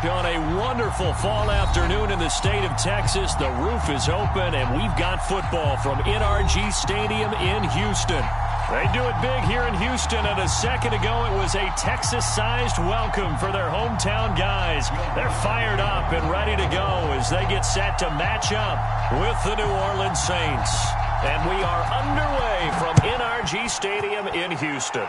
On a wonderful fall afternoon in the state of Texas, the roof is open, and we've got football from NRG Stadium in Houston. They do it big here in Houston, and a second ago it was a Texas-sized welcome for their hometown guys. They're fired up and ready to go as they get set to match up with the New Orleans Saints. And we are underway from NRG Stadium in Houston.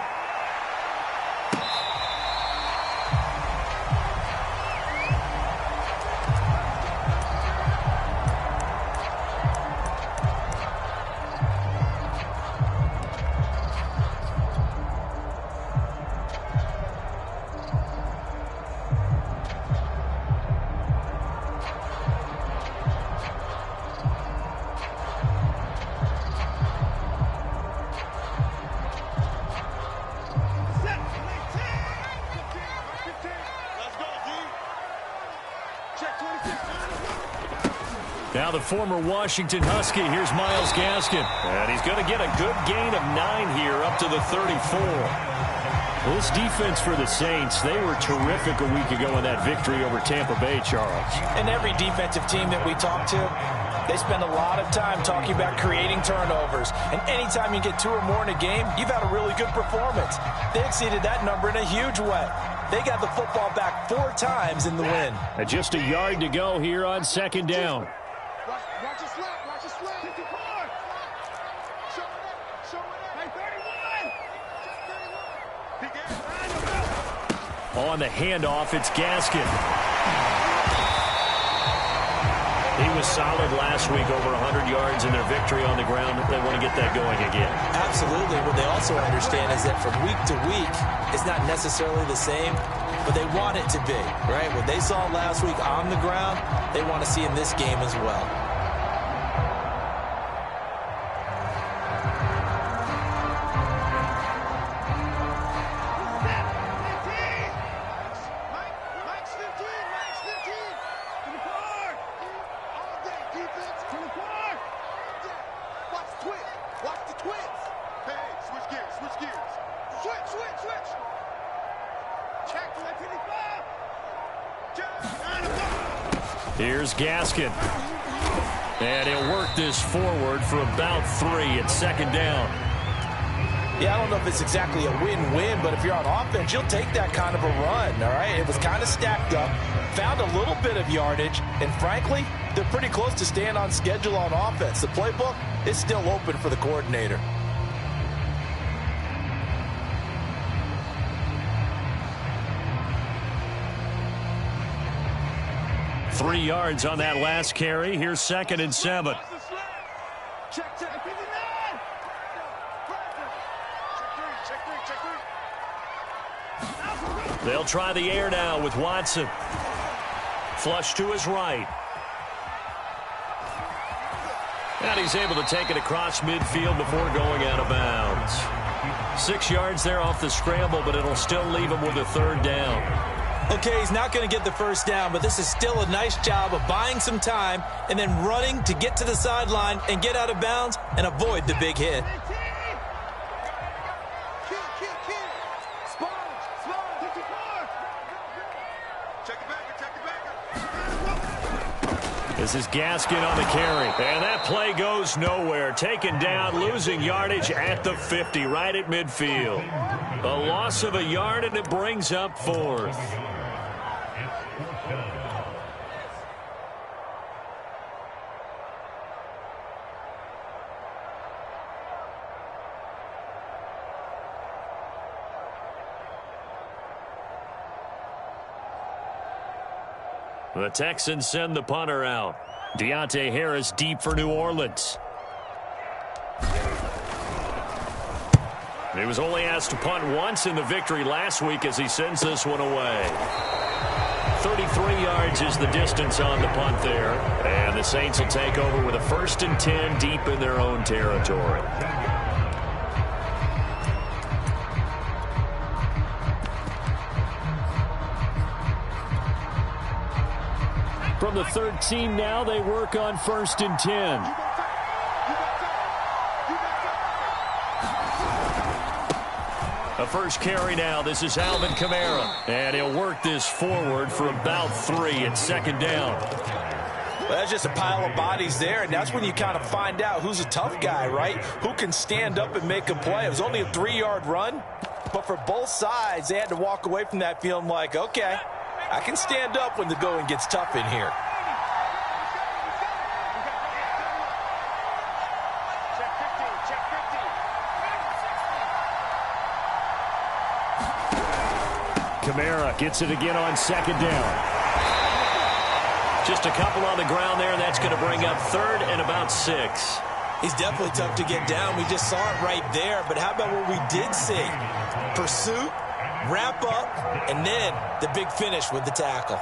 Now the former Washington Husky, here's Myles Gaskin. And he's going to get a good gain of 9 here up to the 34. Well, this defense for the Saints, they were terrific a week ago in that victory over Tampa Bay, Charles. And every defensive team that we talk to, they spend a lot of time talking about creating turnovers. And anytime you get 2 or more in a game, you've had a really good performance. They exceeded that number in a huge way. They got the football back 4 times in the win. And just a yard to go here on second down. Watch it slap, watch it slap. 54. Show it. Hey, 31. On the handoff, it's Gaskin. He was solid last week, over 100 yards in their victory on the ground. They want to get that going again. Absolutely. What they also understand is that from week to week, it's not necessarily the same, but they want it to be, right? What they saw last week on the ground, they want to see in this game as well. Here's Gaskin. And he'll work this forward for about 3 at second down. Yeah, I don't know if it's exactly a win-win, but if you're on offense, you'll take that kind of a run, all right? It was kind of stacked up, found a little bit of yardage, and frankly, they're pretty close to staying on schedule on offense. The playbook is still open for the coordinator. Three yards on that last carry. Here's 2nd and 7. They'll try the air now with Watson. Flush to his right. And he's able to take it across midfield before going out of bounds. 6 yards there off the scramble, but it'll still leave him with a 3rd down. Okay, he's not going to get the first down, but this is still a nice job of buying some time and then running to get to the sideline and get out of bounds and avoid the big hit. This is Gaskin on the carry. And that play goes nowhere. Taken down, losing yardage at the 50, right at midfield. A loss of a yard, and it brings up 4th. The Texans send the punter out. Deontay Harris deep for New Orleans. He was only asked to punt once in the victory last week as he sends this one away. 33 yards is the distance on the punt there. And the Saints will take over with a 1st and 10 deep in their own territory. From the 13 now, they work on 1st and 10. A first carry now. This is Alvin Kamara. And he'll work this forward for about 3 at second down. Well, that's just a pile of bodies there, and that's when you kind of find out who's a tough guy, right? Who can stand up and make a play. It was only a 3-yard run, but for both sides, they had to walk away from that feeling like, okay, I can stand up when the going gets tough in here. Kamara gets it again on second down. Just a couple on the ground there, and that's going to bring up 3rd and about 6. He's definitely tough to get down. We just saw it right there. But how about what we did see? Pursuit, wrap up, and then the big finish with the tackle.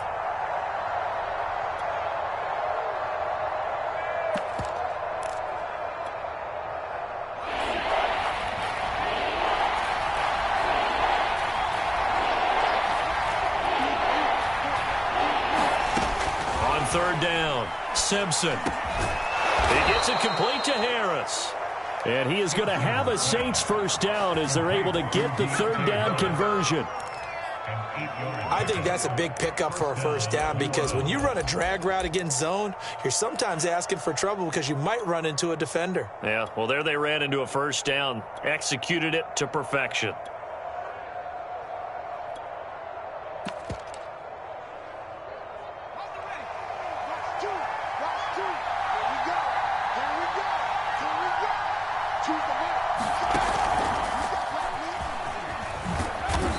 Third down, Simpson. He gets it complete to Harris. And he is going to have a Saints first down as they're able to get the 3rd down conversion. I think that's a big pickup for a first down because when you run a drag route against zone, you're sometimes asking for trouble because you might run into a defender. Yeah, well, there they ran into a first down, executed it to perfection.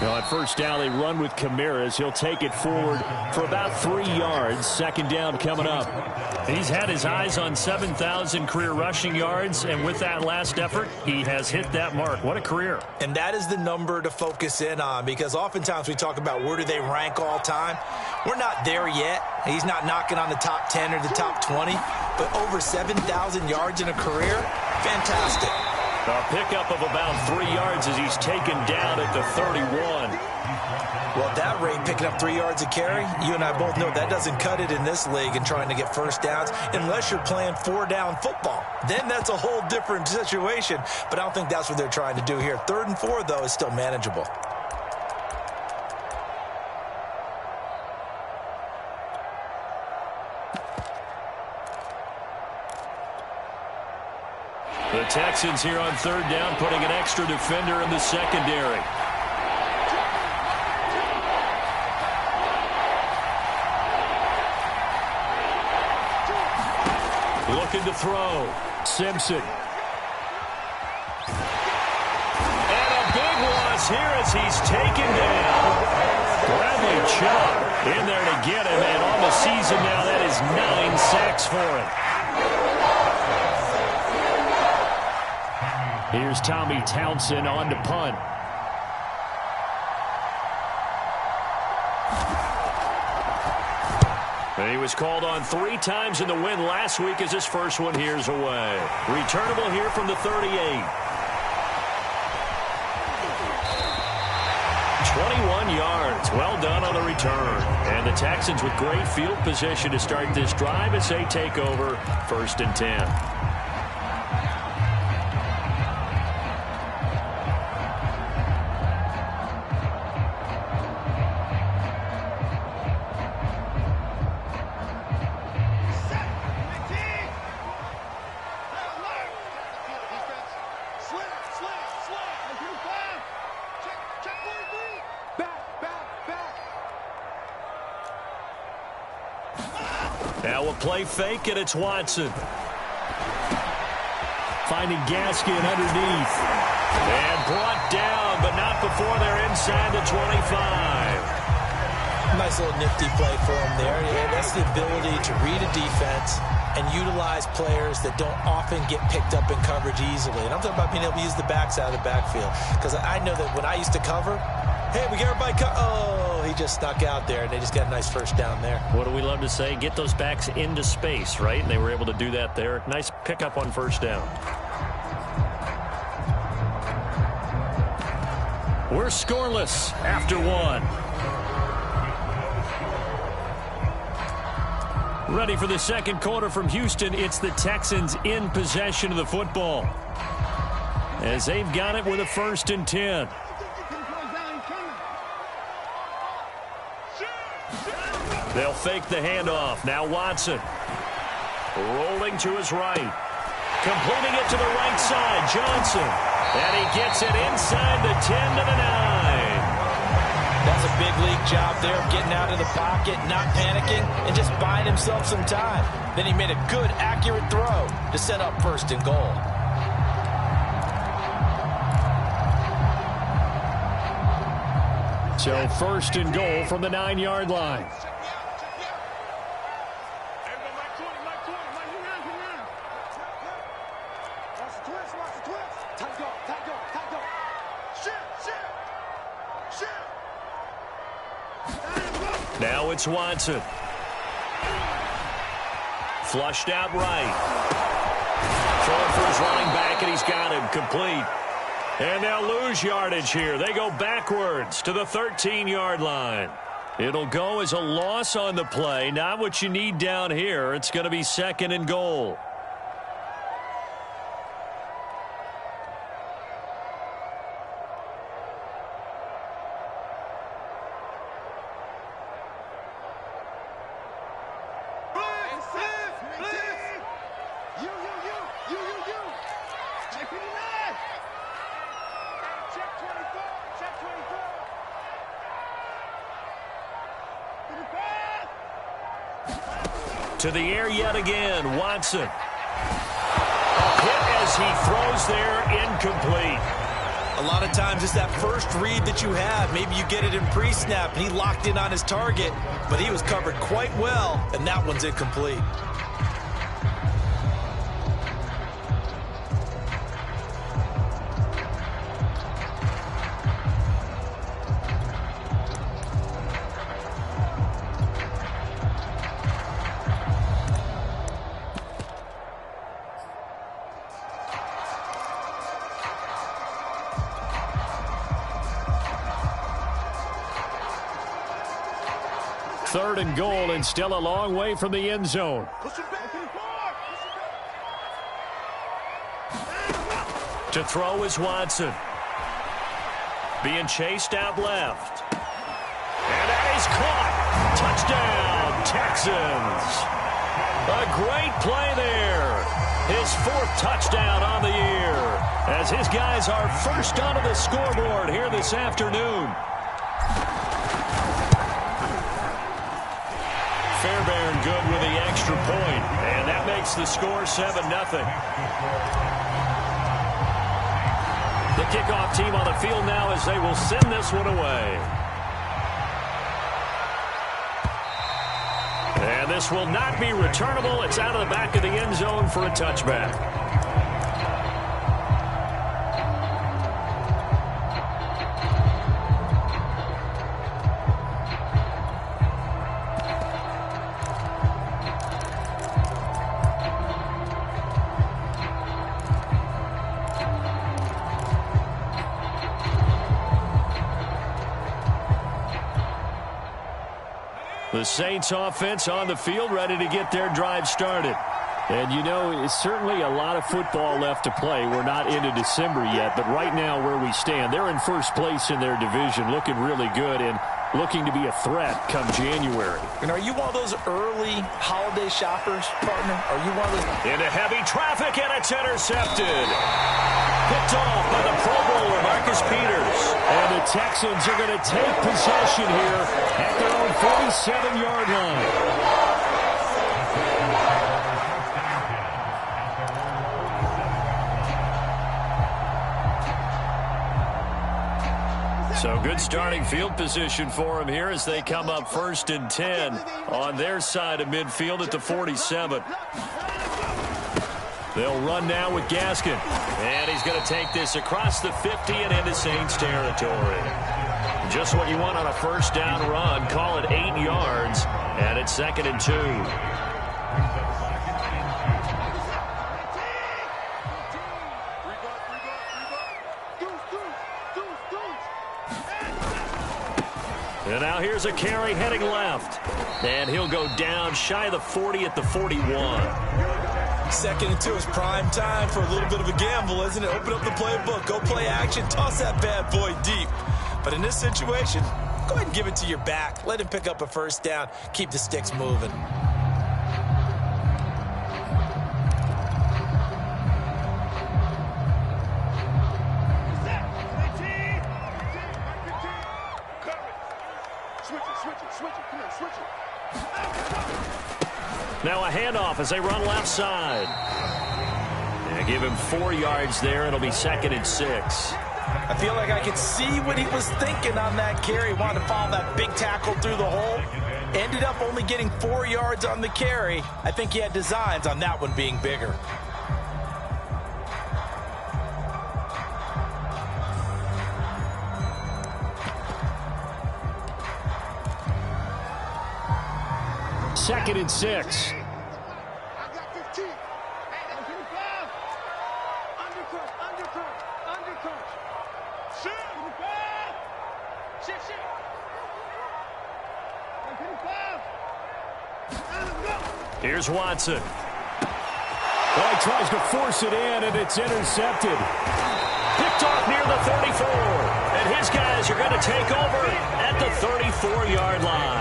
On first down, they run with Kamara as he'll take it forward for about 3 yards. Second down coming up. He's had his eyes on 7,000 career rushing yards, and with that last effort, he has hit that mark. What a career. And that is the number to focus in on because oftentimes we talk about where do they rank all time. We're not there yet. He's not knocking on the top 10 or the top 20, but over 7,000 yards in a career, fantastic. A pickup of about 3 yards as he's taken down at the 31. Well, at that rate, picking up 3 yards a carry, you and I both know that doesn't cut it in this league and trying to get first downs unless you're playing 4-down football. Then that's a whole different situation, but I don't think that's what they're trying to do here. 3rd and 4, though, is still manageable. The Texans here on 3rd down, putting an extra defender in the secondary. Looking to throw. Simpson. And a big loss here as he's taken down. Bradley Chubb in there to get him, and on the season now, that is 9 sacks for him. Here's Tommy Townsend on to punt. And he was called on 3 times in the win last week as his first one here's away. Returnable here from the 38. 21 yards. Well done on the return. And the Texans with great field position to start this drive as they take over 1st and 10. Now a play fake, and it's Watson. Finding Gaskin underneath. And brought down, but not before they're inside the 25. Nice little nifty play for him there. Yeah, that's the ability to read a defense and utilize players that don't often get picked up in coverage easily. And I'm talking about being able to use the backs out of the backfield. Because I know that when I used to cover, hey, we got everybody oh, he just snuck out there, and they just got a nice first down there. What do we love to say? Get those backs into space, right? And they were able to do that there. Nice pickup on first down. We're scoreless after 1. Ready for the second quarter from Houston. It's the Texans in possession of the football as they've got it with a 1st and 10. They'll fake the handoff. Now Watson. Rolling to his right. Completing it to the right side. Johnson. And he gets it inside the 10 to the 9. That's a big league job there of getting out of the pocket, not panicking, and just buying himself some time. Then he made a good, accurate throw to set up 1st and goal. So 1st and goal from the 9-yard line. Now it's Watson. Flushed out right. Throwing for his running back, and he's got him complete. And they'll lose yardage here. They go backwards to the 13-yard line. It'll go as a loss on the play. Not what you need down here. It's going to be 2nd and goal. To the air yet again, Watson. A hit as he throws there, incomplete. A lot of times it's that first read that you have. Maybe you get it in pre-snap, and he locked in on his target, but he was covered quite well, and that one's incomplete. Third and goal, and still a long way from the end zone. To throw is Watson. Being chased out left. And that is caught. Touchdown, Texans. A great play there. His 4th touchdown on the year, as his guys are first onto the scoreboard here this afternoon. Fairbairn good with the extra point, and that makes the score 7-0. The kickoff team on the field now as they will send this one away. And this will not be returnable. It's out of the back of the end zone for a touchback. The Saints offense on the field, ready to get their drive started. And, you know, it's certainly a lot of football left to play. We're not into December yet, but right now where we stand, they're in first place in their division, looking really good and looking to be a threat come January. And are you one of those early holiday shoppers, partner? Are you one of those? Into heavy traffic, and it's intercepted. Picked off by the Pro Bowler, Marcus Peters. And the Texans are going to take possession here at their own 47-yard line. So good starting field position for them here as they come up 1st and 10 on their side of midfield at the 47. They'll run now with Gaskin. And he's going to take this across the 50 and into Saints territory. Just what you want on a first down run. Call it 8 yards. And it's 2nd and 2. And now here's a carry heading left. And he'll go down shy of the 40 at the 41. 2nd and 2 is prime time for a little bit of a gamble, isn't it? Open up the playbook, go play action, toss that bad boy deep. But in this situation, Go ahead and give it to your back. Let him pick up a first down. Keep the sticks moving. Now a handoff as they run left side. Yeah, give him 4 yards there. It'll be 2nd and 6. I feel like I could see what he was thinking on that carry. Wanted to follow that big tackle through the hole. Ended up only getting 4 yards on the carry. I think he had designs on that one being bigger. Second and 6. I got 15. Hey, 25. Undercut. Shit. 25. Shit. 25. Here's Watson. Well, he tries to force it in, and it's intercepted. Picked off near the 34. And his guys are going to take over at the 34-yard line.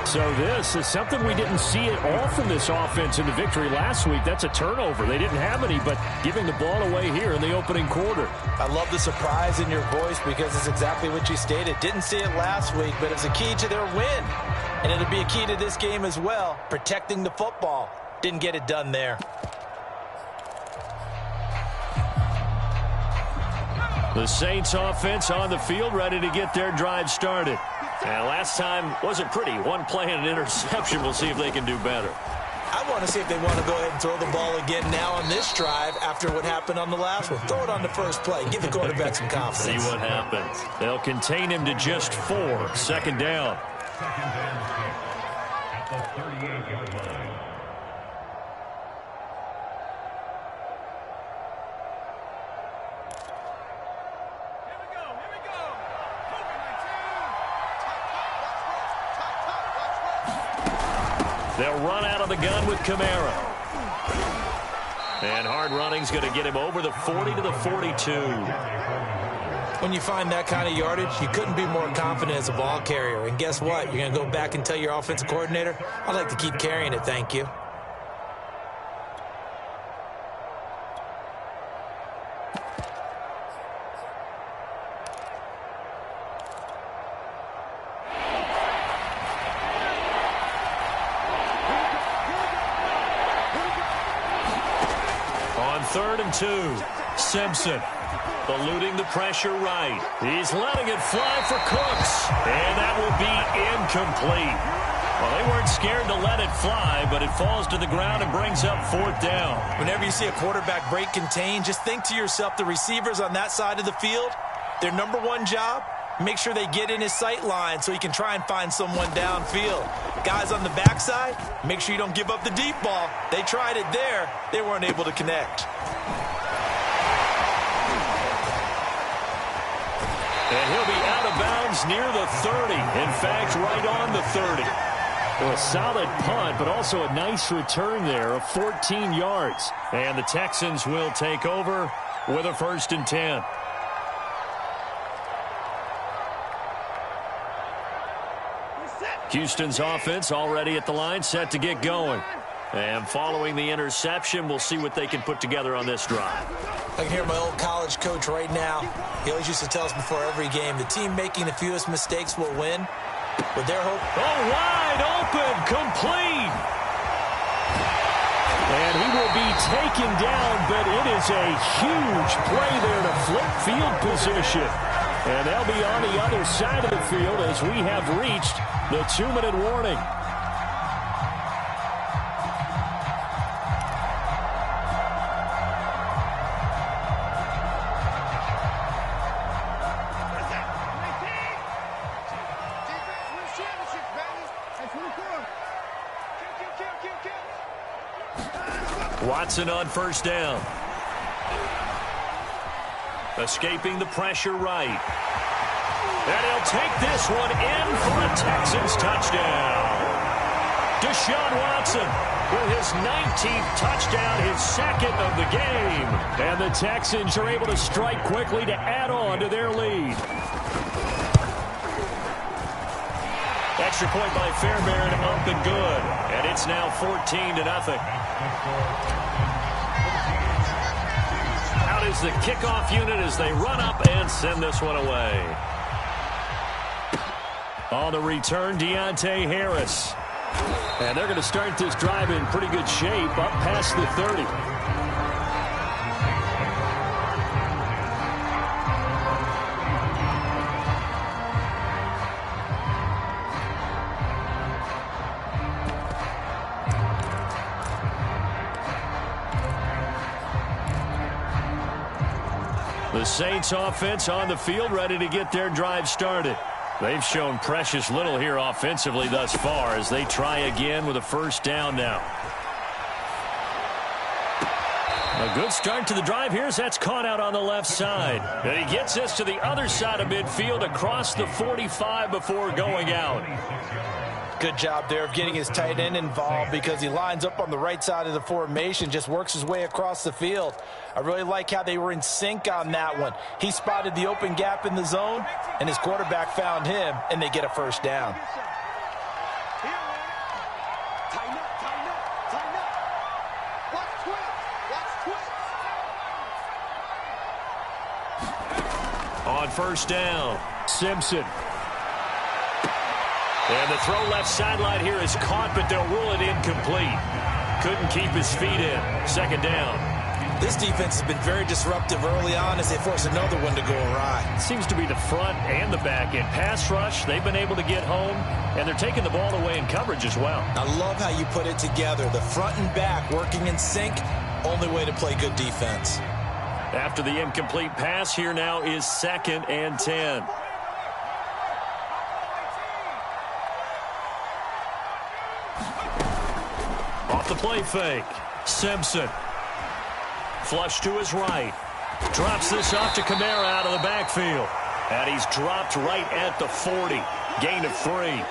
So this is something we didn't see at all from this offense in the victory last week. That's a turnover. They didn't have any, but giving the ball away here in the opening quarter. I love the surprise in your voice because it's exactly what you stated. Didn't see it last week, but it's a key to their win. And it'll be a key to this game as well, protecting the football. Didn't get it done there. The Saints offense on the field, ready to get their drive started. And last time wasn't pretty. One play and an interception. We'll see if they can do better. I want to see if they want to go ahead and throw the ball again now on this drive after what happened on the last one. Throw it on the first play. Give the quarterback some confidence. See what happens. They'll contain him to just 4. 2nd down. At the 38-yard line. They'll run out of the gun with Kamara. And hard running's going to get him over the 40 to the 42. When you find that kind of yardage, you couldn't be more confident as a ball carrier. And guess what? You're going to go back and tell your offensive coordinator, I'd like to keep carrying it, thank you. On 3rd and 2, Simpson eluding the pressure right. He's letting it fly for Cooks, and that will be incomplete. Well, they weren't scared to let it fly, but it falls to the ground and brings up 4th down. Whenever you see a quarterback break contain, just think to yourself, the receivers on that side of the field, their number one job, make sure they get in his sight line so he can try and find someone downfield. Guys on the backside, make sure you don't give up the deep ball. They tried it there. They weren't able to connect. And he'll be out of bounds near the 30. In fact, right on the 30. Well, a solid punt, but also a nice return there of 14 yards. And the Texans will take over with a 1st and 10. Houston's offense already at the line, set to get going. And following the interception, we'll see what they can put together on this drive. I can hear my old college coach right now. He always used to tell us before every game, the team making the fewest mistakes will win. With their hope. Oh, wide open, complete. And he will be taken down, but it is a huge play there to flip field position. And they'll be on the other side of the field as we have reached the 2-minute warning. Watson on 1st down. Escaping the pressure right. And he'll take this one in for a Texans touchdown. Deshaun Watson with his 19th touchdown, his 2nd of the game. And the Texans are able to strike quickly to add on to their lead. Extra point by Fairbairn, up and good. And it's now 14-0. Out is the kickoff unit as they run up and send this one away. On the return, Deontay Harris. And they're going to start this drive in pretty good shape, up past the 30. The Saints offense on the field, ready to get their drive started. They've shown precious little here offensively thus far as they try again with a first down now. A good start to the drive here as that's caught out on the left side. And he gets us to the other side of midfield across the 45 before going out. Good job there of getting his tight end involved because he lines up on the right side of the formation, just works his way across the field. I really like how they were in sync on that one. He spotted the open gap in the zone, and his quarterback found him, and they get a first down. On first down, Simpson. And the throw left sideline here is caught, but they'll rule it incomplete. Couldn't keep his feet in. Second down. This defense has been very disruptive early on as they force another one to go awry. Seems to be the front and the back end. Pass rush, they've been able to get home, and they're taking the ball away in coverage as well. I love how you put it together. The front and back working in sync, only way to play good defense. After the incomplete pass, here now is 2nd and 10. Off the play fake, Simpson. Flush to his right. Drops this off to Kamara out of the backfield. And he's dropped right at the 40. Gain of 3.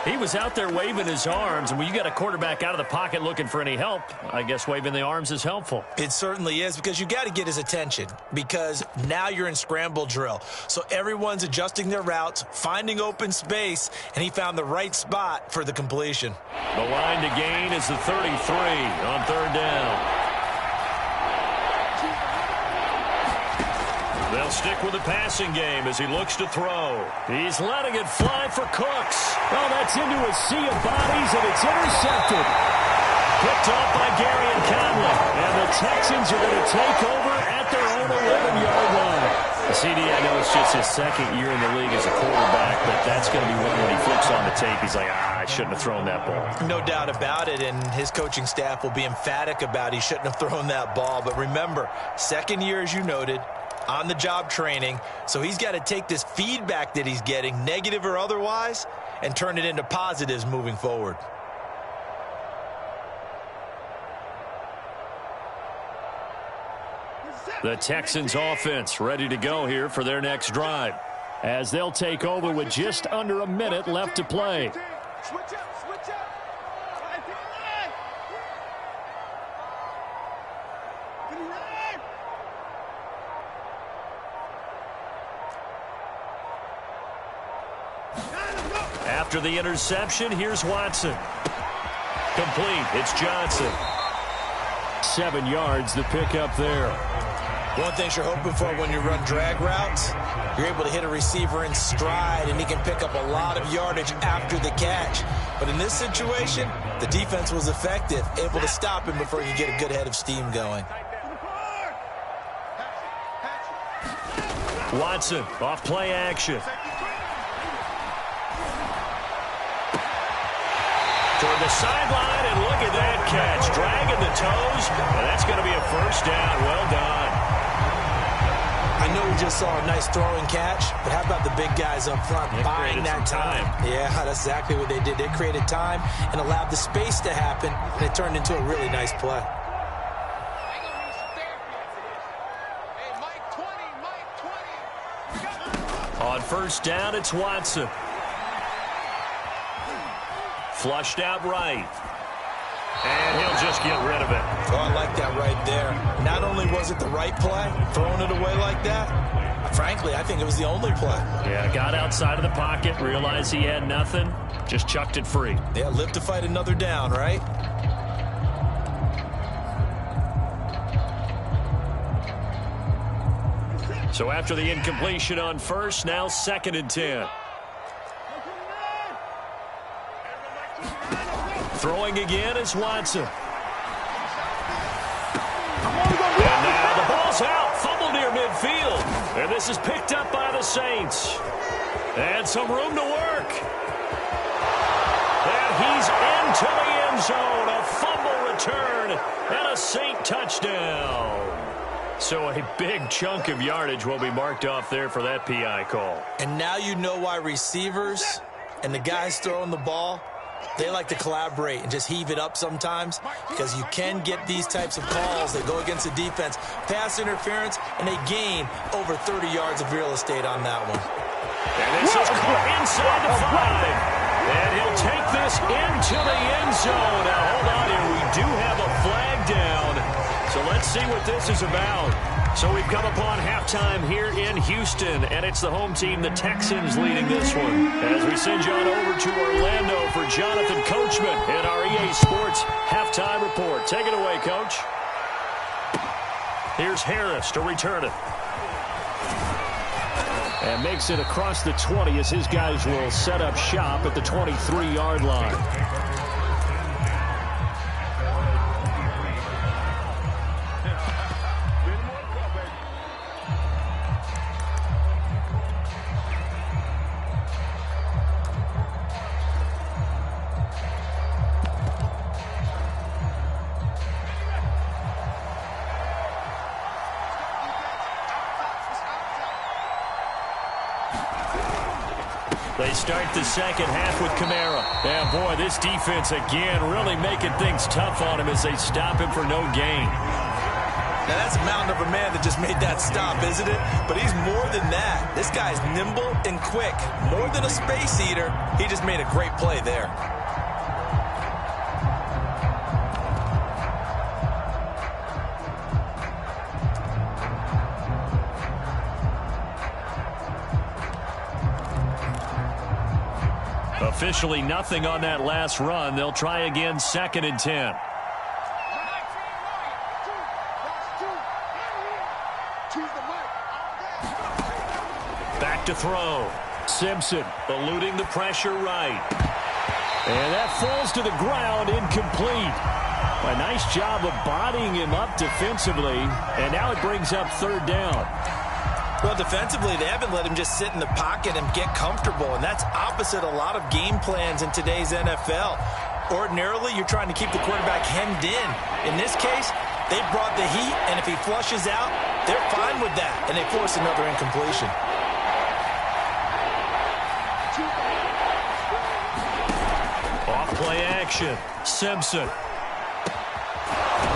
He was out there waving his arms, and when you got a quarterback out of the pocket looking for any help, I guess waving the arms is helpful. It certainly is, because you got to get his attention, because now you're in scramble drill. So everyone's adjusting their routes, finding open space, and he found the right spot for the completion. The line to gain is the 33 on third down. They'll stick with the passing game as he looks to throw. He's letting it fly for Cooks. Oh, that's into a sea of bodies, and it's intercepted. Picked off by Gary and Conley. And the Texans are going to take over at their own 11-yard line. CD, I know it's just his second year in the league as a quarterback, but that's going to be when he flips on the tape, he's like, I shouldn't have thrown that ball. No doubt about it, and his coaching staff will be emphatic about he shouldn't have thrown that ball. But remember, second year, as you noted, on-the-job training, so he's got to take this feedback that he's getting, negative or otherwise, and turn it into positives moving forward. The Texans offense ready to go here for their next drive, as they'll take over with just under a minute left to play. Switch up, switch up. After the interception, here's Watson. Complete. It's Johnson. 7 yards, the pickup there. One thing you're hoping for when you run drag routes, you're able to hit a receiver in stride, and he can pick up a lot of yardage after the catch. But in this situation, the defense was effective, able to stop him before he could get a good head of steam going. Watson off play action. Toward the sideline, and look at that catch. Dragging the toes, and that's going to be a first down. Well done. I know we just saw a nice throwing catch, but how about the big guys up front buying that time? Yeah, that's exactly what they did. They created time and allowed the space to happen, and it turned into a really nice play. On first down, it's Watson. Flushed out right. And he'll just get rid of it. Oh, I like that right there. Not only was it the right play, throwing it away like that, frankly, frankly, I think it was the only play. Yeah, got outside of the pocket, realized he had nothing, just chucked it free. Yeah, live to fight another down, right? So after the incompletion on first, now 2nd and 10. Throwing again is Watson. And now the ball's out. Fumble near midfield. And this is picked up by the Saints. And some room to work. And he's into the end zone. A fumble return and a Saint touchdown. So a big chunk of yardage will be marked off there for that PI call. And now you know why receivers and the guys throwing the ball, they like to collaborate and just heave it up sometimes, because you can get these types of calls that go against the defense. Pass interference, and they gain over 30 yards of real estate on that one. And this is caught inside the 5. And he'll take this into the end zone. Now, hold on here. We do have a flag down. So let's see what this is about. So we've come upon halftime here in Houston, and it's the home team, the Texans, leading this one. As we send you on over to Orlando for Jonathan Coachman in our EA Sports halftime report. Take it away, Coach. Here's Harris to return it. And makes it across the 20 as his guys will set up shop at the 23-yard line. They start the second half with Kamara. And, boy, this defense, again, really making things tough on him as they stop him for no gain. Now, that's a mountain of a man that just made that stop, isn't it? But he's more than that. This guy's nimble and quick. More than a space eater, he just made a great play there. Officially nothing on that last run. They'll try again, 2nd and 10. Back to throw. Simpson eluding the pressure right. And that falls to the ground, incomplete. A nice job of bodying him up defensively. And now it brings up 3rd down. Well, defensively, they haven't let him just sit in the pocket and get comfortable, and that's opposite a lot of game plans in today's NFL. Ordinarily, you're trying to keep the quarterback hemmed in. In this case, they brought the heat, and if he flushes out, they're fine with that, and they force another incompletion. Off-play action. Simpson.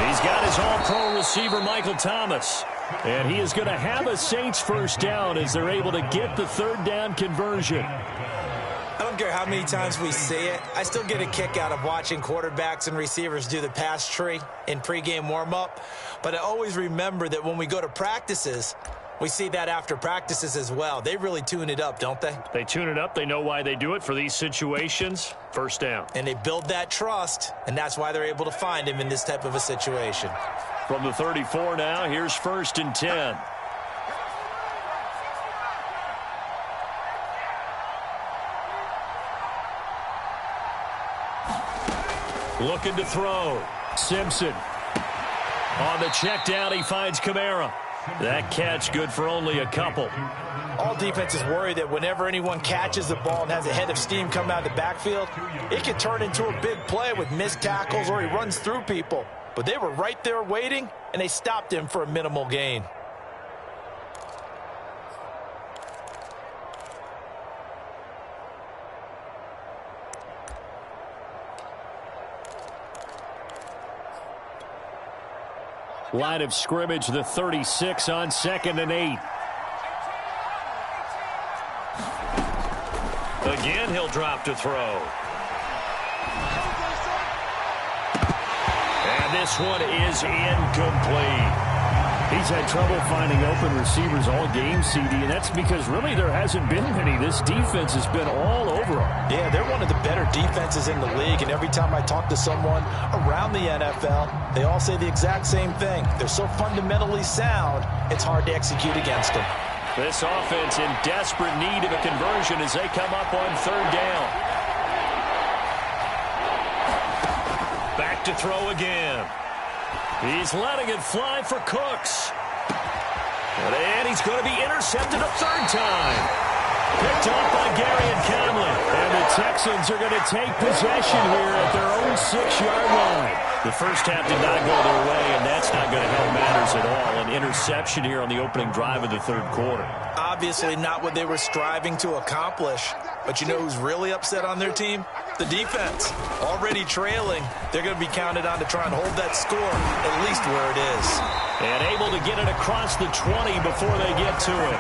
He's got his all-pro receiver, Michael Thomas. And he is going to have a Saints first down as they're able to get the 3rd down conversion. I don't care how many times we say it. I still get a kick out of watching quarterbacks and receivers do the pass tree in pregame warm-up. But I always remember that when we go to practices, we see that after practices as well. They really tune it up, don't they? They tune it up. They know why they do it for these situations. First down. And they build that trust, and that's why they're able to find him in this type of a situation. From the 34 now, here's 1st and 10. Looking to throw. Simpson. On the check down, he finds Kamara. That catch good for only a couple. All defenses worry that whenever anyone catches the ball and has a head of steam come out of the backfield, it can turn into a big play with missed tackles or he runs through people. But they were right there waiting, and they stopped him for a minimal gain. Line of scrimmage, the 36 on 2nd and 8. Again, he'll drop to throw. And this one is incomplete. He's had trouble finding open receivers all game, CD, and that's because really there hasn't been many. This defense has been all over him. Yeah, they're one of the better defenses in the league, and every time I talk to someone around the NFL, they all say the exact same thing. They're so fundamentally sound, it's hard to execute against them. This offense in desperate need of a conversion as they come up on third down. Back to throw again. He's letting it fly for Cooks. And he's going to be intercepted a third time. Picked off by Gary and Conley. And the Texans are going to take possession here at their own 6-yard line. The first half did not go their way, and that's not going to help matters at all. An interception here on the opening drive of the third quarter. Obviously not what they were striving to accomplish. But you know who's really upset on their team? The defense. Already trailing. They're going to be counted on to try and hold that score at least where it is. And able to get it across the 20 before they get to it.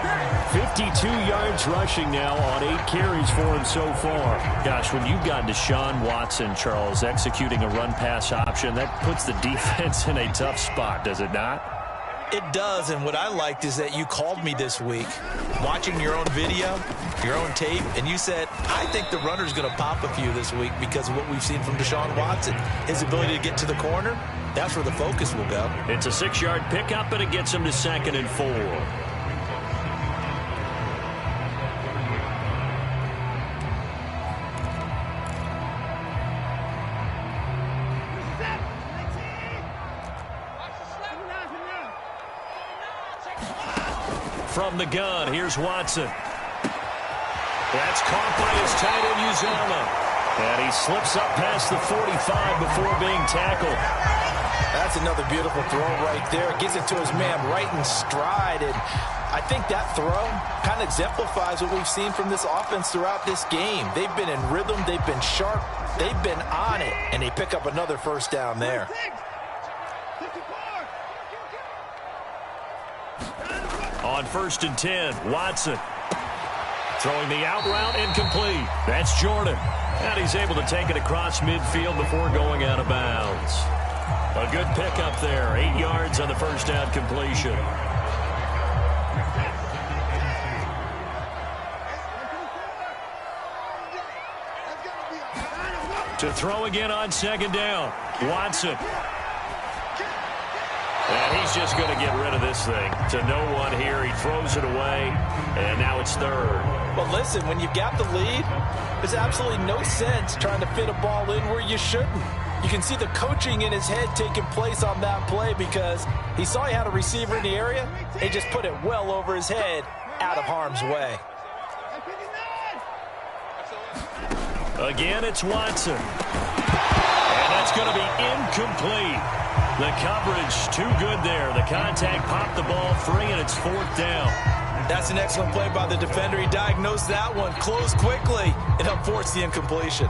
52 yards rushing now on 8 carries for him so far. Gosh, when you've got Deshaun Watson, Charles, executing a run-pass option, that puts the defense in a tough spot, does it not? It does, and what I liked is that you called me this week, watching your own video, your own tape, and you said, I think the runner's going to pop a few this week because of what we've seen from Deshaun Watson. His ability to get to the corner, that's where the focus will go. It's a 6-yard pickup, and it gets him to 2nd and 4. From the gun, here's Watson. That's caught by his tight end, Uzomah. And he slips up past the 45 before being tackled. That's another beautiful throw right there. Gets it to his man right in stride. And I think that throw kind of exemplifies what we've seen from this offense throughout this game. They've been in rhythm. They've been sharp. They've been on it. And they pick up another first down there. On 1st and 10, Watson. Throwing the out route incomplete. That's Jordan. And he's able to take it across midfield before going out of bounds. A good pickup there. 8 yards on the first down completion. To throw again on 2nd down. Watson. And he's just going to get rid of this thing. To no one here. He throws it away. And now it's 3rd. Well, listen, when you've got the lead, there's absolutely no sense trying to fit a ball in where you shouldn't. You can see the coaching in his head taking place on that play because he saw he had a receiver in the area. He just put it well over his head, out of harm's way. Again, it's Watson. And that's going to be incomplete. The coverage too good there. The contact popped the ball free, and it's 4th down. That's an excellent play by the defender. He diagnosed that one, closed quickly, and helped force the incompletion.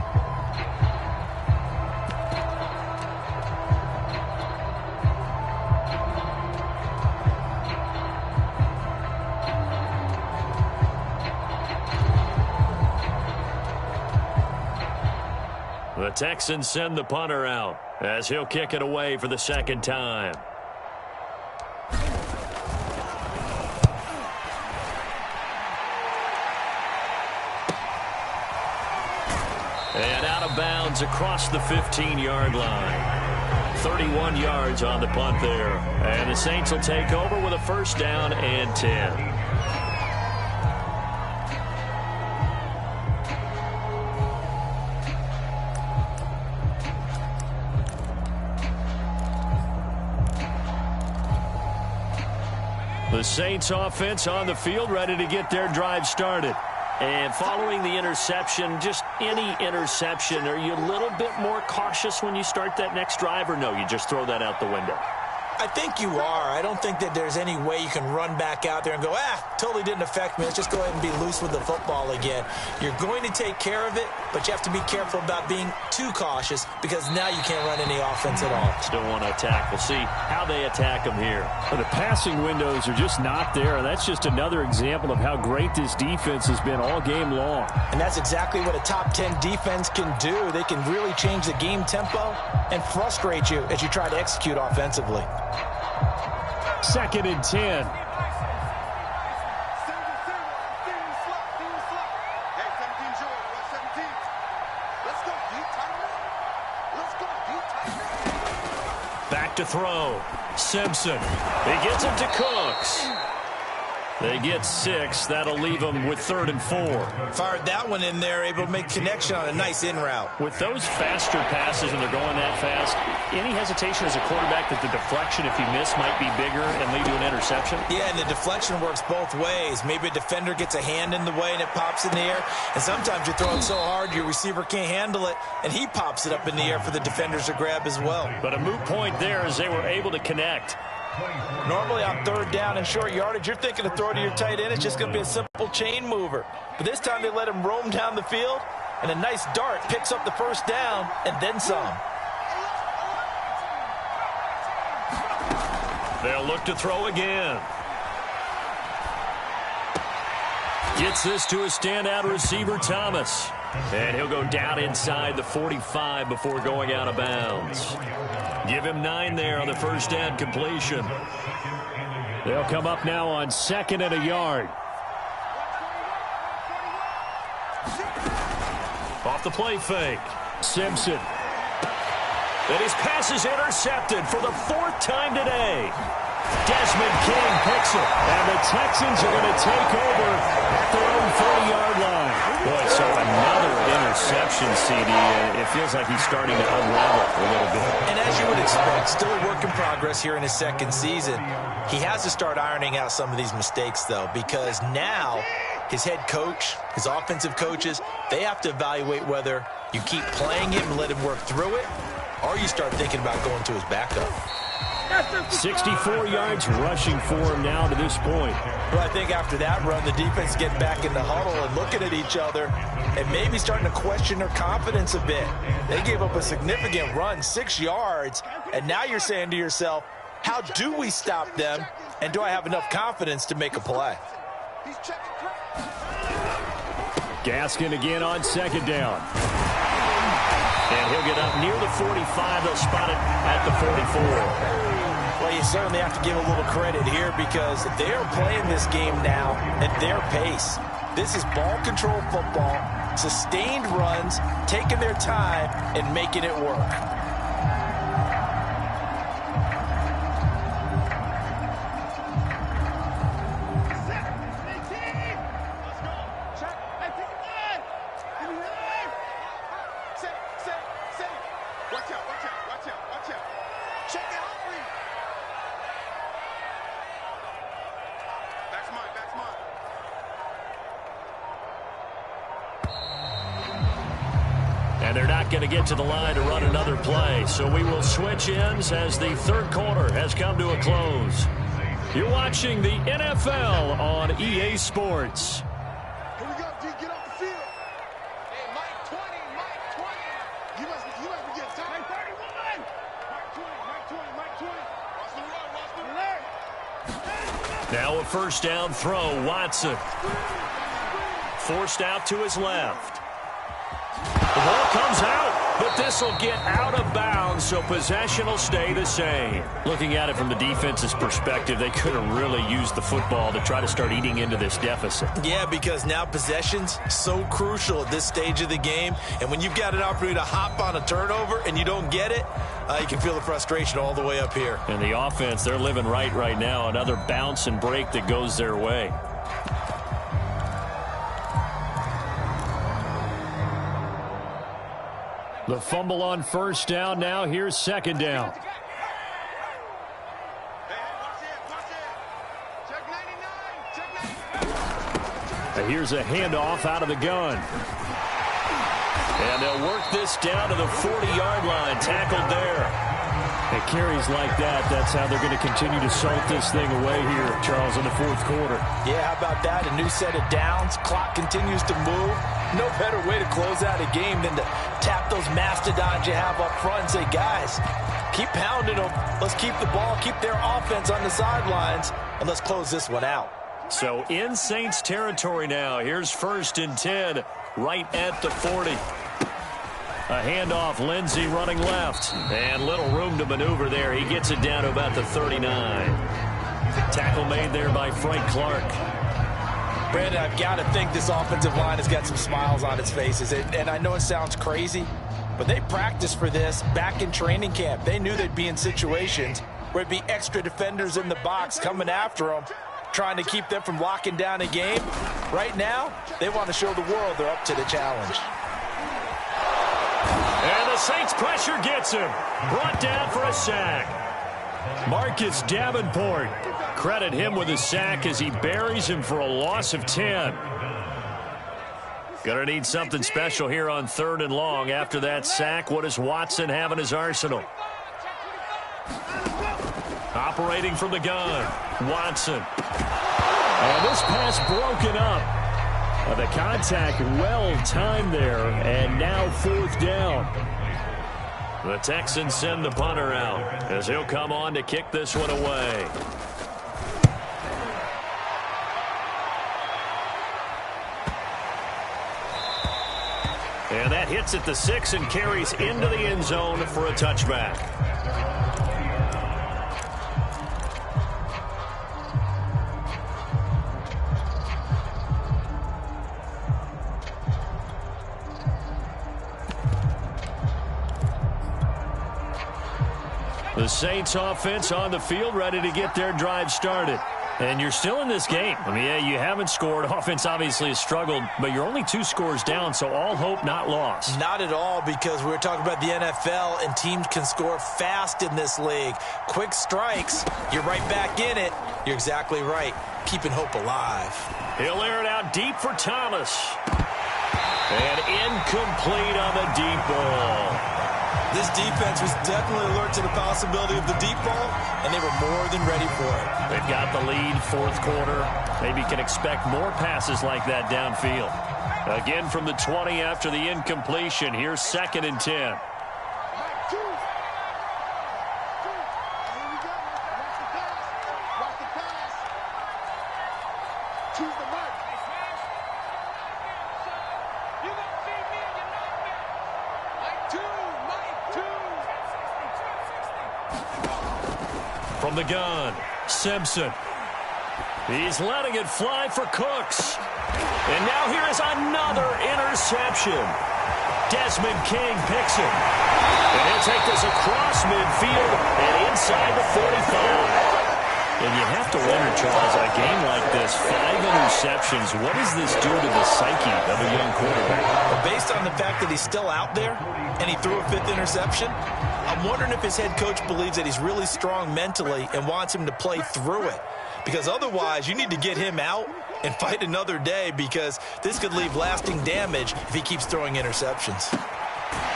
The Texans send the punter out as he'll kick it away for the 2nd time. And out of bounds across the 15-yard line. 31 yards on the punt there. And the Saints will take over with a 1st down and 10. The Saints offense on the field, ready to get their drive started. And following the interception, just any interception, are you a little bit more cautious when you start that next drive, or no, you just throw that out the window? I think you are. I don't think that there's any way you can run back out there and go, totally didn't affect me. Let's just go ahead and be loose with the football again. You're going to take care of it, but you have to be careful about being too cautious because now you can't run any offense at all. Still want to attack. We'll see how they attack them here. Well, the passing windows are just not there, and that's just another example of how great this defense has been all game long. And that's exactly what a top 10 defense can do. They can really change the game tempo and frustrate you as you try to execute offensively. 2nd and 10. Back to throw. Simpson. He gets it to Cooks. They get 6. That'll leave them with 3rd and 4. Fired that one in there, able to make connection on a nice in route. With those faster passes and they're going that fast, any hesitation as a quarterback that the deflection, if you miss, might be bigger and lead to an interception? Yeah, and the deflection works both ways. Maybe a defender gets a hand in the way and it pops in the air. And sometimes you're throwing so hard your receiver can't handle it, and he pops it up in the air for the defenders to grab as well. But a moot point there as they were able to connect. Normally on 3rd down and short yardage, you're thinking to throw to your tight end. It's just going to be a simple chain mover. But this time they let him roam down the field, and a nice dart picks up the 1st down and then some. They'll look to throw again. Gets this to a standout receiver, Thomas. And he'll go down inside the 45 before going out of bounds. Give him 9 there on the 1st down completion. They'll come up now on 2nd and a yard. Off the play fake. Simpson. And his pass is intercepted for the 4th time today. Desmond King picks it. And the Texans are going to take over at their own 30-yard line. Boy, so another interception, CD. It feels like he's starting to unravel a little bit. And as you would expect, still a work in progress here in his 2nd season. He has to start ironing out some of these mistakes, though, because now his head coach, his offensive coaches, they have to evaluate whether you keep playing him and let him work through it, or you start thinking about going to his backup. 64 yards rushing for him now to this point. Well, I think after that run, the defense get back in the huddle and looking at each other and maybe starting to question their confidence a bit. They gave up a significant run, 6 yards, and now you're saying to yourself, how do we stop them, and do I have enough confidence to make a play? Gaskin again on 2nd down. And he'll get up near the 45. They'll spot it at the 44. Well, you certainly have to give a little credit here because they are playing this game now at their pace. This is ball control football, sustained runs, taking their time and making it work. And they're not going to get to the line to run another play. So we will switch ends as the 3rd quarter has come to a close. You're watching the NFL on EA Sports. Here we go, D. Get off the field. Hey, Mike 20, Mike 20. You must be getting time. Mike 31. Mike 20, Mike 20, Mike 20. Watch the run. Now a 1st down throw. Watson. Forced out to his left. The ball comes out, but this will get out of bounds, so possession will stay the same. Looking at it from the defense's perspective, they could have really used the football to try to start eating into this deficit. Yeah, because now possession's so crucial at this stage of the game, and when you've got an opportunity to hop on a turnover and you don't get it, you can feel the frustration all the way up here. And the offense, they're living right now. Another bounce and break that goes their way. The fumble on 1st down. Now here's 2nd down. And here's a handoff out of the gun. And they'll work this down to the 40-yard line. Tackled there. It carries like that. That's how they're going to continue to salt this thing away here, Charles, in the 4th quarter. Yeah, how about that? A new set of downs. Clock continues to move. No better way to close out a game than to tap those mastodons you have up front and say, guys, keep pounding them. Let's keep the ball, keep their offense on the sidelines, and let's close this one out. So in Saints territory now. Here's 1st and 10 right at the 40. A handoff, Lindsey running left. And little room to maneuver there. He gets it down to about the 39. Tackle made there by Frank Clark. Brandon, I've got to think this offensive line has got some smiles on its faces. And I know it sounds crazy, but they practiced for this back in training camp. They knew they'd be in situations where it'd be extra defenders in the box coming after them, trying to keep them from locking down a game. Right now, they want to show the world they're up to the challenge. And the Saints pressure gets him. Brought down for a sack. Marcus Davenport. Credit him with a sack as he buries him for a loss of 10. Gonna need something special here on 3rd and long. After that sack, what does Watson have in his arsenal? Operating from the gun, Watson. And this pass broken up. The contact well timed there, and now 4th down. The Texans send the punter out as he'll come on to kick this one away. And that hits at the 6 and carries into the end zone for a touchback. The Saints offense on the field, ready to get their drive started. And you're still in this game. I mean, yeah, you haven't scored. Offense obviously has struggled, but you're only 2 scores down, so all hope not lost. Not at all, because we were talking about the NFL, and teams can score fast in this league. Quick strikes, you're right back in it. You're exactly right. Keeping hope alive. He'll air it out deep for Thomas. And incomplete on the deep ball. This defense was definitely alert to the possibility of the deep ball, and they were more than ready for it. They've got the lead, 4th quarter. Maybe can expect more passes like that downfield. Again from the 20 after the incompletion. Here's 2nd and 10. From the gun, Simpson. He's letting it fly for Cooks. And now here is another interception. Desmond King picks it. And he'll take this across midfield and inside the 45. And you have to wonder, Charles, a game like this, 5 interceptions, what does this do to the psyche of a young quarterback? Well, based on the fact that he's still out there and he threw a 5th interception, I'm wondering if his head coach believes that he's really strong mentally and wants him to play through it. Because otherwise, you need to get him out and fight another day, because this could leave lasting damage if he keeps throwing interceptions.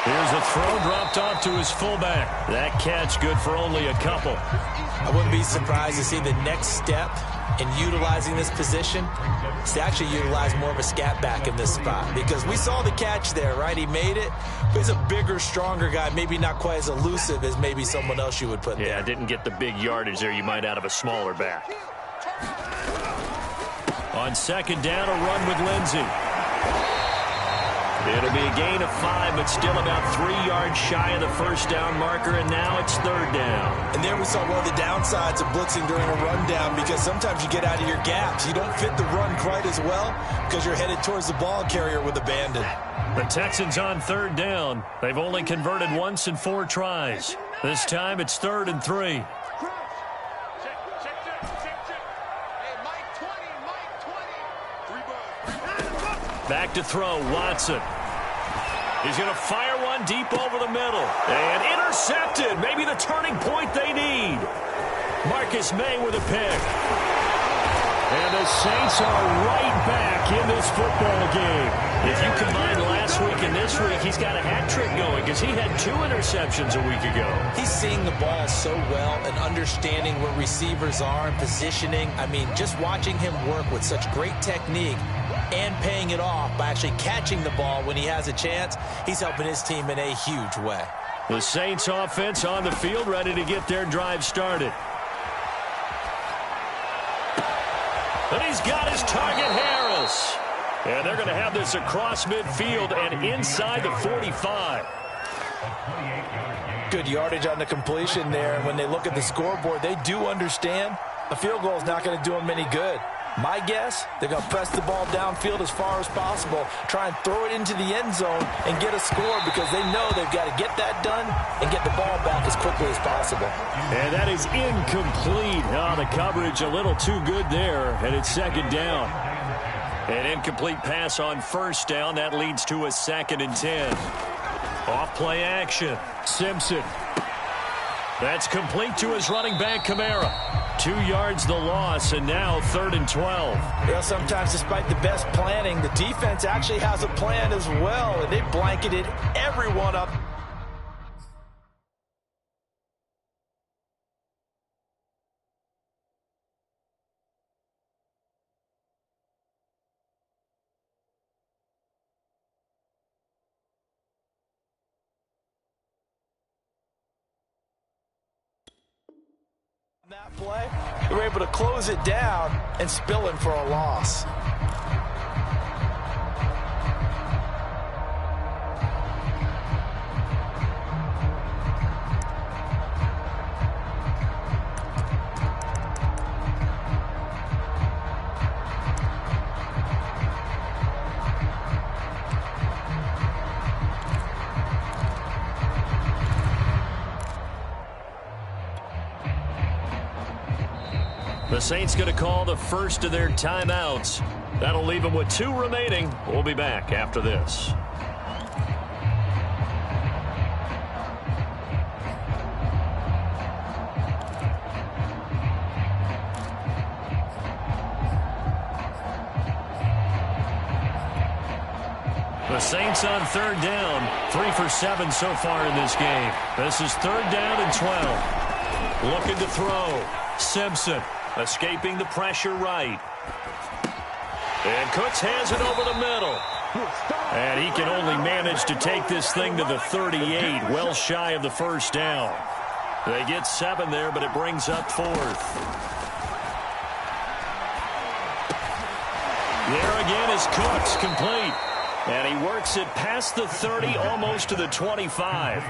Here's a throw dropped off to his fullback. That catch good for only a couple. I wouldn't be surprised to see the next step in utilizing this position is to actually utilize more of a scat back in this spot, because we saw the catch there, right? He made it. But he's a bigger, stronger guy, maybe not quite as elusive as maybe someone else you would put there. Yeah, didn't get the big yardage there you might out of a smaller back. On 2nd down, a run with Lindsey. It'll be a gain of 5, but still about 3 yards shy of the 1st down marker, and now it's 3rd down. And there we saw one of the downsides of blitzing during a rundown, because sometimes you get out of your gaps. You don't fit the run quite as well because you're headed towards the ball carrier with abandon. The Texans on 3rd down. They've only converted once in 4 tries. This time it's 3rd and 3. Back to throw, Watson. He's going to fire one deep over the middle. And intercepted. Maybe the turning point they need. Marcus May with a pick. And the Saints are right back in this football game. If you combine last week and this week, he's got a hat trick going, because he had 2 interceptions a week ago. He's seeing the ball so well and understanding where receivers are and positioning. I mean, just watching him work with such great technique and paying it off by actually catching the ball when he has a chance, he's helping his team in a huge way. The Saints offense on the field, ready to get their drive started. And he's got his target, Harris. And they're going to have this across midfield and inside the 45. Good yardage on the completion there. And when they look at the scoreboard, they do understand A field goal is not going to do them any good. My guess, they're going to press the ball downfield as far as possible, try and throw it into the end zone and get a score because they know they've got to get that done and get the ball back as quickly as possible. And that is incomplete. Oh, the coverage a little too good there, and it's second down. An incomplete pass on first down. That leads to a 2nd and 10. Off play action. Simpson. That's complete to his running back, Kamara. 2 yards the loss, and now 3rd and 12. Well, sometimes despite the best planning, the defense actually has a plan as well, and they blanketed everyone up. That play, they were able to close it down and spill it for a loss. The Saints going to call the first of their timeouts. That'll leave them with 2 remaining. We'll be back after this. The Saints on 3rd down. 3 for 7 so far in this game. This is 3rd down and 12. Looking to throw. Simpson. Escaping the pressure right. And Cooks has it over the middle. And he can only manage to take this thing to the 38, well shy of the first down. They get 7 there, but it brings up 4th. There again is Cooks, complete. And he works it past the 30, almost to the 25.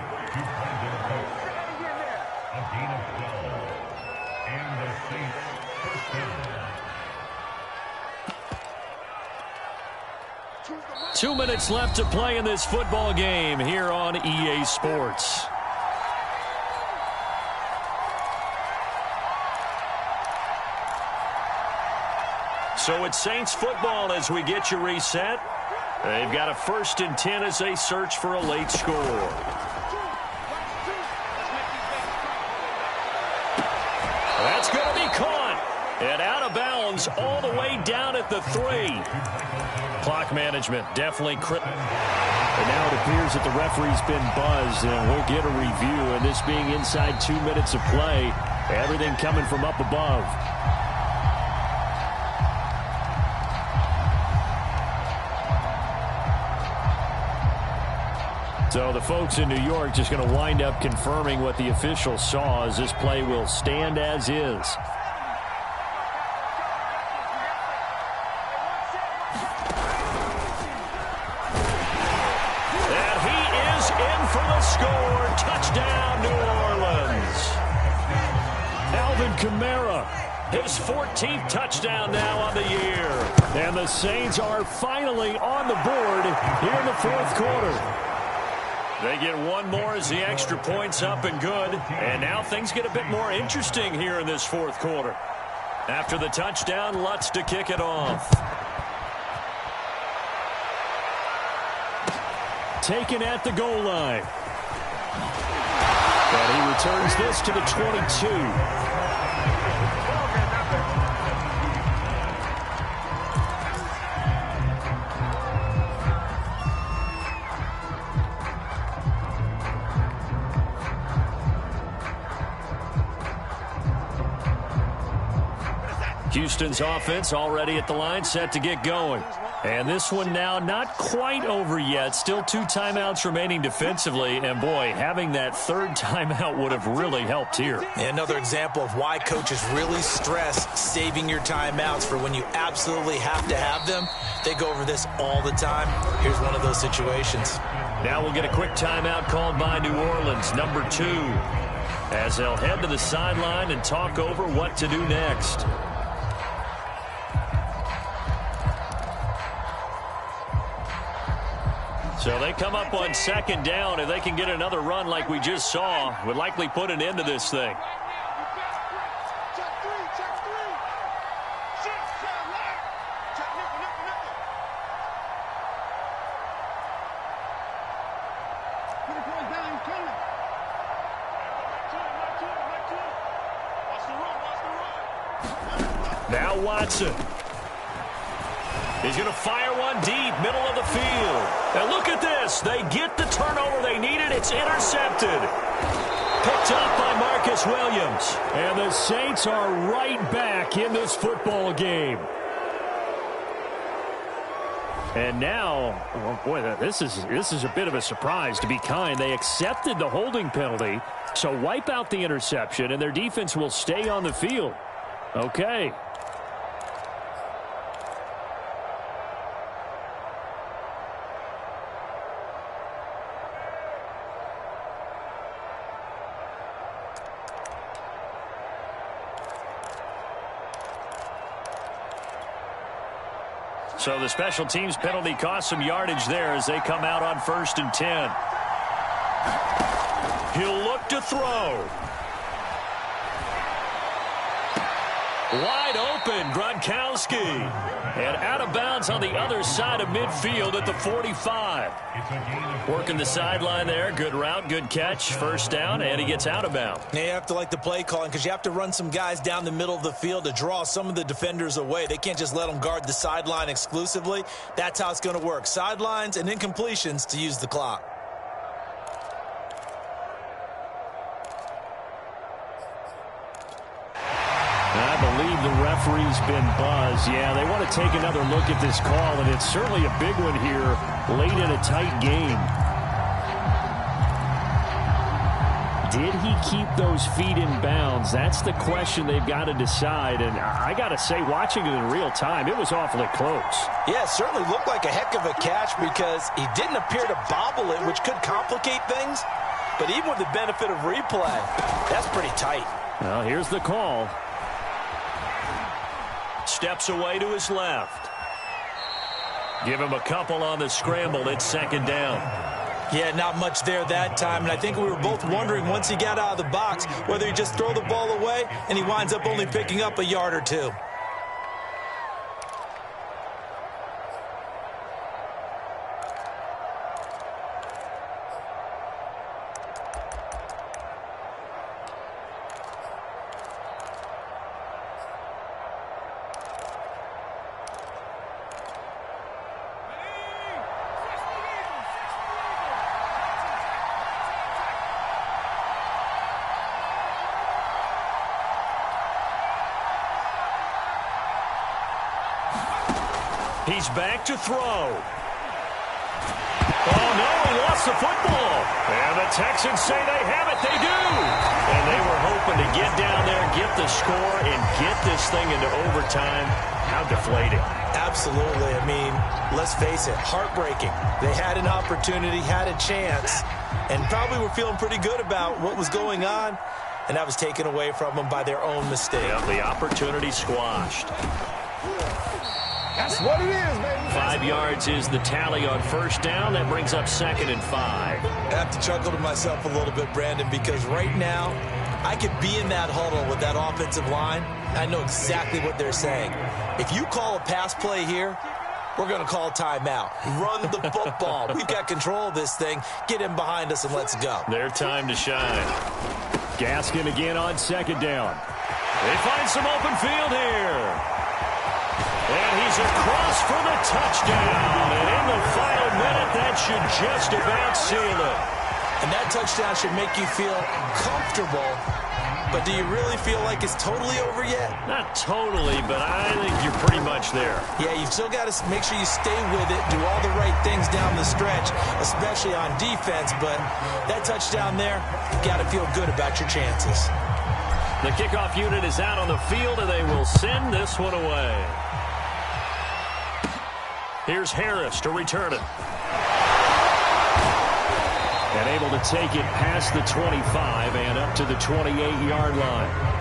Two minutes left to play in this football game here on EA Sports. So it's Saints football as we get you reset. They've got a 1st and 10 as they search for a late score. That's going to be caught. And out of bounds all the way down at the 3. Clock management definitely critical. And now it appears that the referee's been buzzed, and we'll get a review. And this being inside 2 minutes of play, everything coming from up above. So the folks in New York just going to wind up confirming what the officials saw, as this play will stand as is. Score, touchdown, New Orleans. Alvin Kamara, his 14th touchdown now on the year. And the Saints are finally on the board here in the 4th quarter. They get 1 more as the extra point's up and good. And now things get a bit more interesting here in this 4th quarter. After the touchdown, Lutz to kick it off. Taken at the goal line. And he returns this to the 22. Houston's offense already at the line, set to get going. And this one now not quite over yet. Still 2 timeouts remaining defensively. And, boy, having that 3rd timeout would have really helped here. Another example of why coaches really stress saving your timeouts for when you absolutely have to have them. They go over this all the time. Here's one of those situations. Now we'll get a quick timeout called by New Orleans, number 2. as they'll head to the sideline and talk over what to do next. So they come up on second down. If they can get another run like we just saw, would likely put an end to this thing. Now Watson. He's going to fire one deep, middle of the field. And look at this. They get the turnover they needed. It's intercepted. Picked up by Marcus Williams. And the Saints are right back in this football game. And now, well, boy, this is a bit of a surprise, to be kind. They accepted the holding penalty, so wipe out the interception, and their defense will stay on the field. Okay. So the special teams penalty cost some yardage there as they come out on 1st and 10. He'll look to throw. Wide open, Gronkowski. And out of bounds on the other side of midfield at the 45. Working the sideline there. Good route, good catch. First down, and he gets out of bounds. Now you have to like the play calling because you have to run some guys down the middle of the field to draw some of the defenders away. They can't just let them guard the sideline exclusively. That's how it's going to work. Sidelines and incompletions to use the clock. I believe the referee's been buzzed. Yeah, they want to take another look at this call, and it's certainly a big one here late in a tight game. Did he keep those feet in bounds? That's the question they've got to decide. And I got to say, watching it in real time, it was awfully close. Yeah, it certainly looked like a heck of a catch because he didn't appear to bobble it, which could complicate things. But even with the benefit of replay, that's pretty tight. Well, here's the call. Steps away to his left. Give him a couple on the scramble. It's 2nd down. Yeah, not much there that time. And I think we were both wondering once he got out of the box whether he just throw the ball away and he winds up only picking up a yard or two. He's back to throw. Oh, no, he lost the football. And the Texans say they have it. They do. And they were hoping to get down there, get the score, and get this thing into overtime. How deflating. Absolutely. I mean, let's face it, heartbreaking. They had an opportunity, had a chance, and probably were feeling pretty good about what was going on, and that was taken away from them by their own mistake. Yep, the opportunity squashed. That's what it is, baby. 5 yards is the tally on 1st down. That brings up 2nd and 5. I have to chuckle to myself a little bit, Brandon, because right now I could be in that huddle with that offensive line. I know exactly what they're saying. If you call a pass play here, we're going to call timeout. Run the football. We've got control of this thing. Get in behind us and let's go. Their time to shine. Gaskin again on 2nd down. They find some open field here. And he's across for the touchdown. And in the final minute, that should just about seal it. And that touchdown should make you feel comfortable. But do you really feel like it's totally over yet? Not totally, but I think you're pretty much there. Yeah, you've still got to make sure you stay with it, do all the right things down the stretch, especially on defense. But that touchdown there, you got to feel good about your chances. The kickoff unit is out on the field, and they will send this one away. Here's Harris to return it. And able to take it past the 25 and up to the 28-yard line.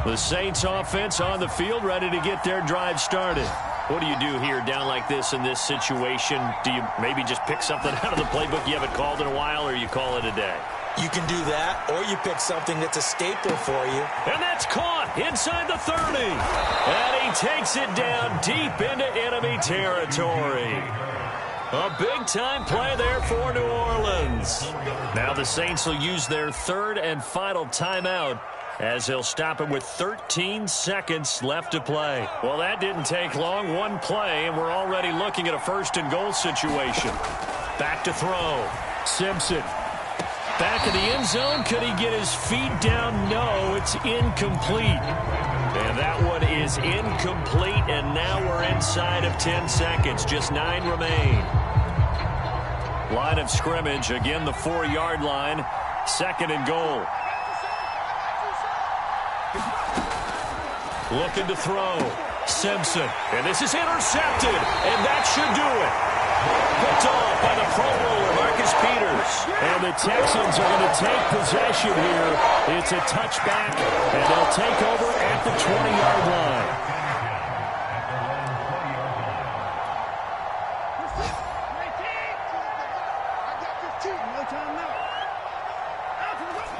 The Saints offense on the field, ready to get their drive started. What do you do here down like this in this situation? Do you maybe just pick something out of the playbook you haven't called in a while, or you call it a day? You can do that, or you pick something that's a staple for you. And that's caught inside the 30. And he takes it down deep into enemy territory. A big-time play there for New Orleans. Now the Saints will use their third and final timeout, as he'll stop him with 13 seconds left to play. Well, that didn't take long. One play, and we're already looking at a first-and-goal situation. Back to throw. Simpson. Back in the end zone. Could he get his feet down? No, it's incomplete. And that one is incomplete, and now we're inside of 10 seconds. Just 9 remain. Line of scrimmage, again the 4-yard line. Second and goal. Looking to throw. Simpson. And this is intercepted. And that should do it. Picked off by the Pro Bowler, Marcus Peters. And the Texans are going to take possession here. It's a touchback, and they'll take over at the 20-yard line.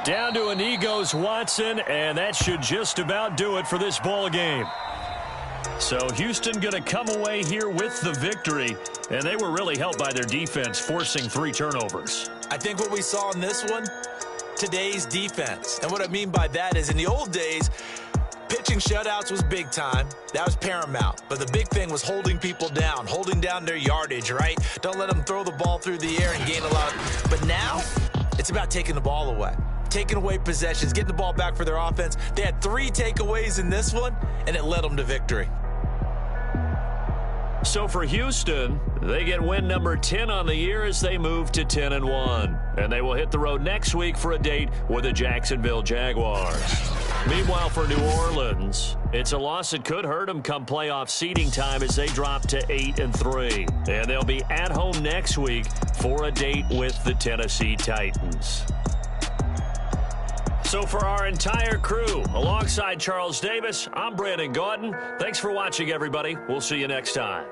Down to a knee goes Watson, and that should just about do it for this ball game. So Houston going to come away here with the victory, and they were really helped by their defense, forcing 3 turnovers. I think what we saw in this one, today's defense. And what I mean by that is in the old days, pitching shutouts was big time. That was paramount. But the big thing was holding people down, holding down their yardage, right? Don't let them throw the ball through the air and gain a lot. But now, it's about taking the ball away. Taking away possessions, getting the ball back for their offense. They had 3 takeaways in this one, and it led them to victory. So for Houston, they get win number 10 on the year as they move to 10-1. And they will hit the road next week for a date with the Jacksonville Jaguars. Meanwhile, for New Orleans, it's a loss that could hurt them come playoff seeding time as they drop to 8-3. And they'll be at home next week for a date with the Tennessee Titans. So for our entire crew, alongside Charles Davis, I'm Brandon Gaudin. Thanks for watching, everybody. We'll see you next time.